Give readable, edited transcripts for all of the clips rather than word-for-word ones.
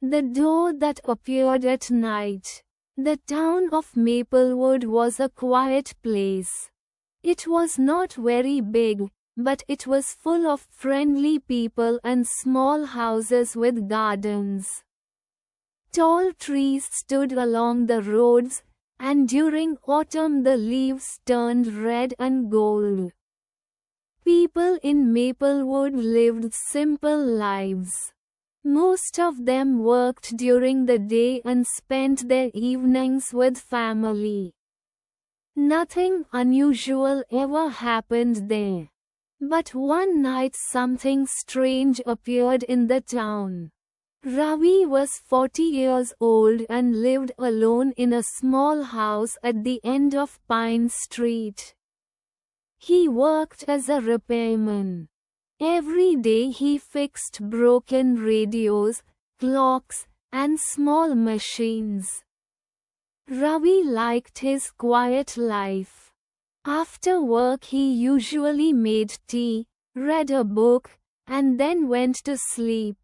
The door that appeared at night. The town of Maplewood was a quiet place. It was not very big, but it was full of friendly people and small houses with gardens. Tall trees stood along the roads, and during autumn the leaves turned red and gold. People in Maplewood lived simple lives. Most of them worked during the day and spent their evenings with family. Nothing unusual ever happened there. But one night something strange appeared in the town. Ravi was 40 years old and lived alone in a small house at the end of Pine Street. He worked as a repairman. Every day he fixed broken radios, clocks, and small machines. Ravi liked his quiet life. After work he usually made tea, read a book, and then went to sleep.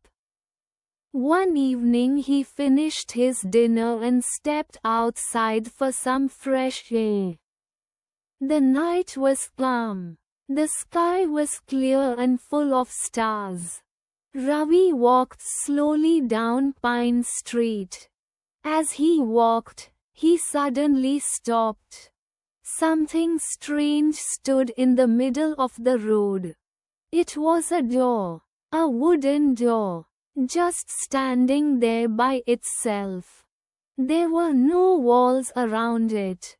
One evening he finished his dinner and stepped outside for some fresh air. The night was calm. The sky was clear and full of stars. Ravi walked slowly down Pine Street. As he walked, he suddenly stopped. Something strange stood in the middle of the road. It was a door, a wooden door, just standing there by itself. There were no walls around it.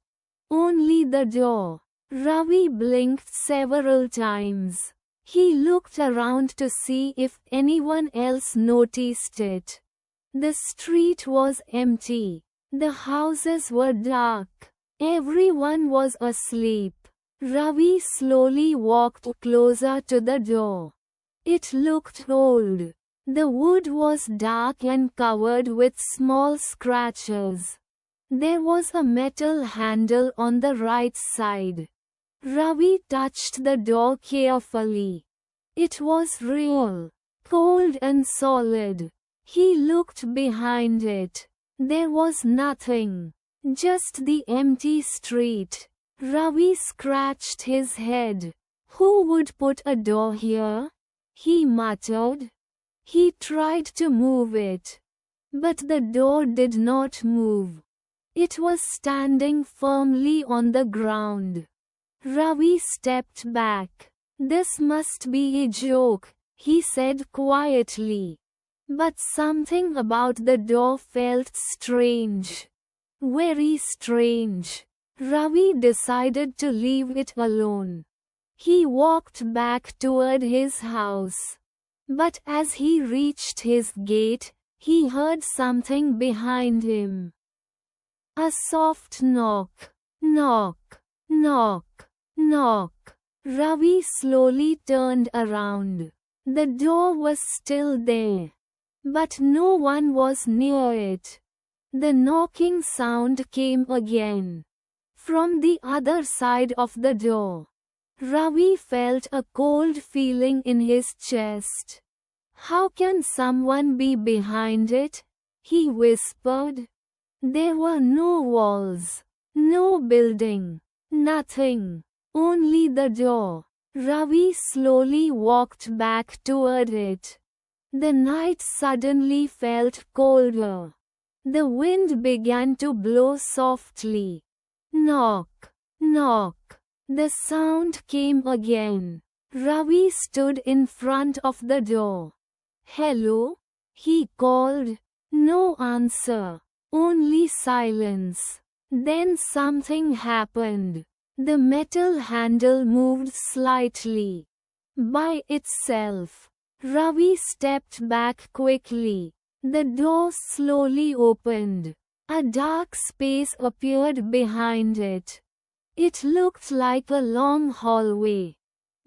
Only the door. Ravi blinked several times. He looked around to see if anyone else noticed it. The street was empty. The houses were dark. Everyone was asleep. Ravi slowly walked closer to the door. It looked old. The wood was dark and covered with small scratches. There was a metal handle on the right side. Ravi touched the door carefully. It was real, cold and solid. He looked behind it. There was nothing. Just the empty street. Ravi scratched his head. Who would put a door here? He muttered. He tried to move it. But the door did not move. It was standing firmly on the ground. Ravi stepped back. This must be a joke, he said quietly. But something about the door felt strange. Very strange. Ravi decided to leave it alone. He walked back toward his house. But as he reached his gate, he heard something behind him. A soft knock. Knock. Knock. Knock. Ravi slowly turned around. The door was still there. But no one was near it. The knocking sound came again. From the other side of the door. Ravi felt a cold feeling in his chest. How can someone be behind it? He whispered. There were no walls. No building. Nothing. Only the door. Ravi slowly walked back toward it. The night suddenly felt colder. The wind began to blow softly. Knock. Knock. The sound came again. Ravi stood in front of the door. Hello? He called. No answer. Only silence. Then something happened. The metal handle moved slightly. By itself. Ravi stepped back quickly. The door slowly opened. A dark space appeared behind it. It looked like a long hallway.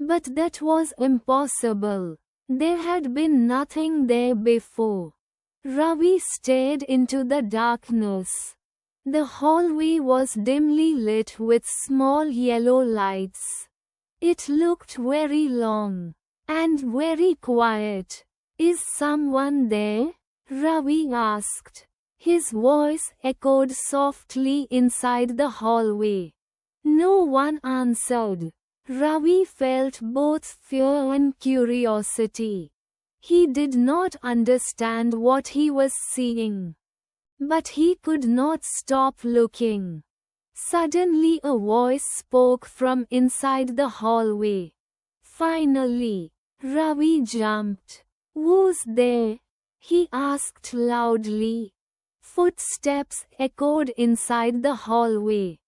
But that was impossible. There had been nothing there before. Ravi stared into the darkness. The hallway was dimly lit with small yellow lights. It looked very long. And very quiet. Is someone there? Ravi asked. His voice echoed softly inside the hallway. No one answered. Ravi felt both fear and curiosity. He did not understand what he was seeing, but he could not stop looking. Suddenly a voice spoke from inside the hallway. Finally, Ravi jumped. "Who's there?" he asked loudly. Footsteps echoed inside the hallway.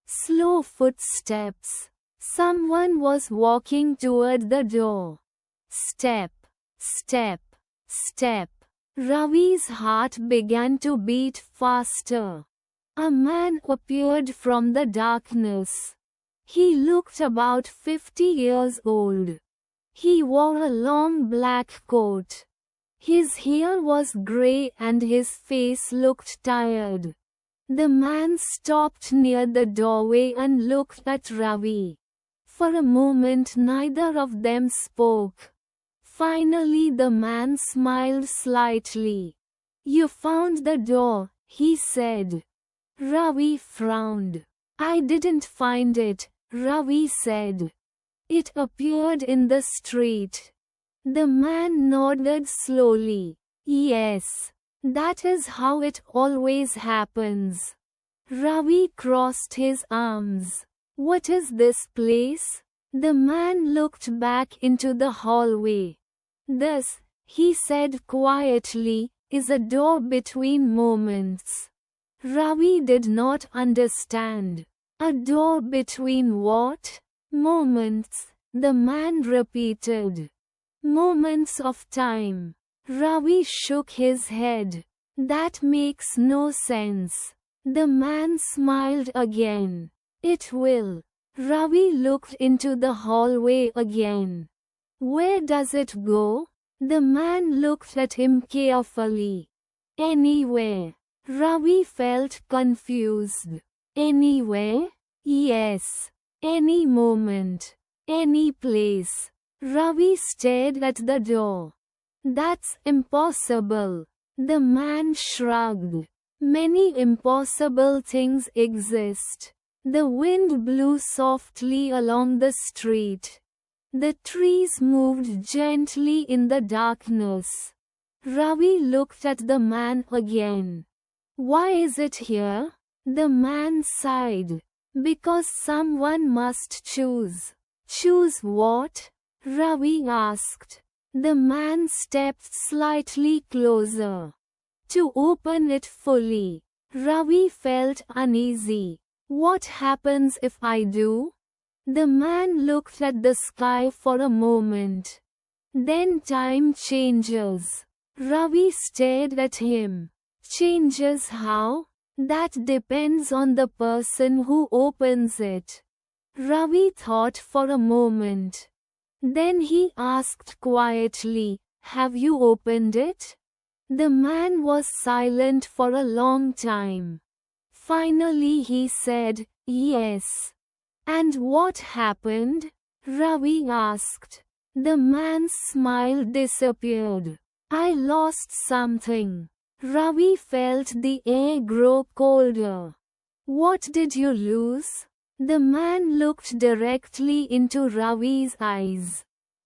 Slow footsteps. Someone was walking toward the door. Step, step, step. Ravi's heart began to beat faster. A man appeared from the darkness. He looked about 50 years old. He wore a long black coat. His hair was grey and his face looked tired. The man stopped near the doorway and looked at Ravi. For a moment neither of them spoke. Finally the man smiled slightly. "You found the door," he said. Ravi frowned. "I didn't find it," Ravi said. "It appeared in the street." The man nodded slowly. "Yes. That is how it always happens." Ravi crossed his arms. "What is this place?" The man looked back into the hallway. "This," he said quietly, "is a door between moments." Ravi did not understand. "A door between what?" "Moments," the man repeated. "Moments of time." Ravi shook his head. "That makes no sense." The man smiled again. "It will." Ravi looked into the hallway again. "Where does it go?" The man looked at him carefully. "Anywhere." Ravi felt confused. "Anywhere?" "Yes. Any moment. Any place." Ravi stared at the door. "That's impossible." The man shrugged. "Many impossible things exist." The wind blew softly along the street. The trees moved gently in the darkness. Ravi looked at the man again. "Why is it here?" The man sighed. "Because someone must choose." "Choose what?" Ravi asked. The man stepped slightly closer. "To open it fully." Ravi felt uneasy. "What happens if I do?" The man looked at the sky for a moment. "Then time changes." Ravi stared at him. "Changes how?" "That depends on the person who opens it." Ravi thought for a moment. Then he asked quietly, "Have you opened it?" The man was silent for a long time. Finally he said, "Yes." "And what happened?" Ravi asked. The man's smile disappeared. "I lost something." Ravi felt the air grow colder. "What did you lose?" The man looked directly into Ravi's eyes.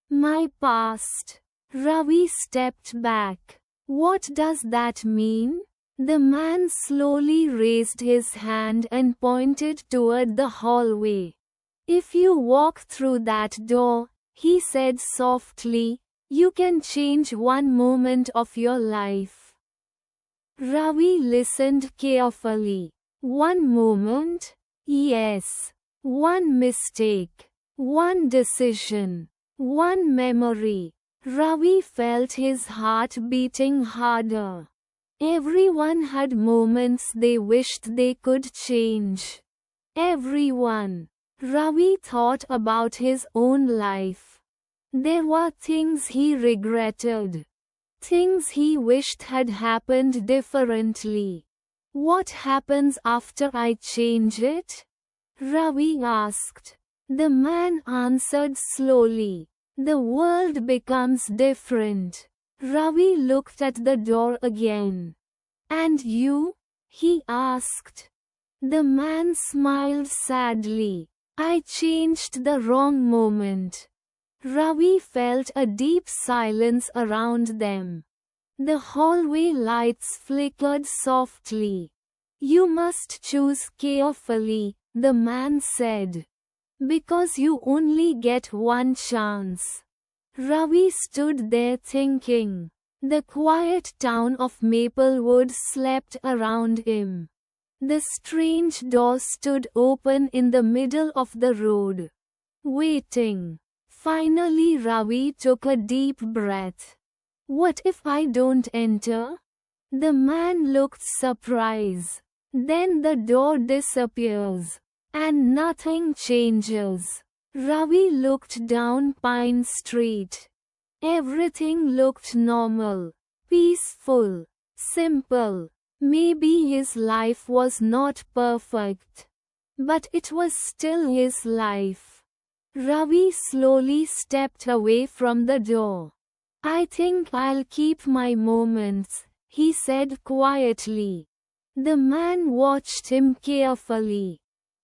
"My past." Ravi stepped back. "What does that mean?" The man slowly raised his hand and pointed toward the hallway. "If you walk through that door," he said softly, "you can change one moment of your life." Ravi listened carefully. "One moment?" "Yes. One mistake. One decision. One memory." Ravi felt his heart beating harder. Everyone had moments they wished they could change. Everyone. Ravi thought about his own life. There were things he regretted. Things he wished had happened differently. "What happens after I change it?" Ravi asked. The man answered slowly. "The world becomes different." Ravi looked at the door again. And you? He asked. The man smiled sadly. I changed the wrong moment. Ravi felt a deep silence around them. The hallway lights flickered softly. You must choose carefully, the man said. Because you only get one chance. Ravi stood there thinking. The quiet town of Maplewood slept around him. The strange door stood open in the middle of the road. Waiting. Finally Ravi took a deep breath. What if I don't enter? The man looked surprised. Then the door disappears. And nothing changes. Ravi looked down Pine Street. Everything looked normal, peaceful, simple. Maybe his life was not perfect. But it was still his life. Ravi slowly stepped away from the door. I think I'll keep my moments, he said quietly. The man watched him carefully.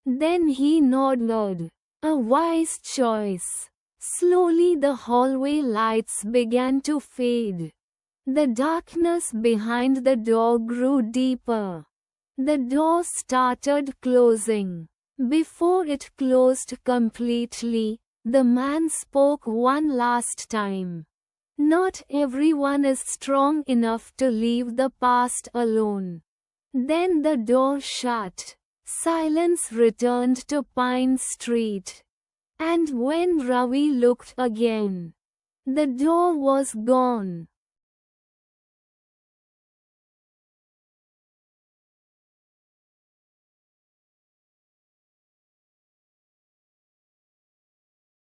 Then he nodded. A wise choice. Slowly the hallway lights began to fade. The darkness behind the door grew deeper. The door started closing. Before it closed completely, the man spoke one last time. Not everyone is strong enough to leave the past alone. Then the door shut. Silence returned to Pine Street. And when Ravi looked again, the door was gone.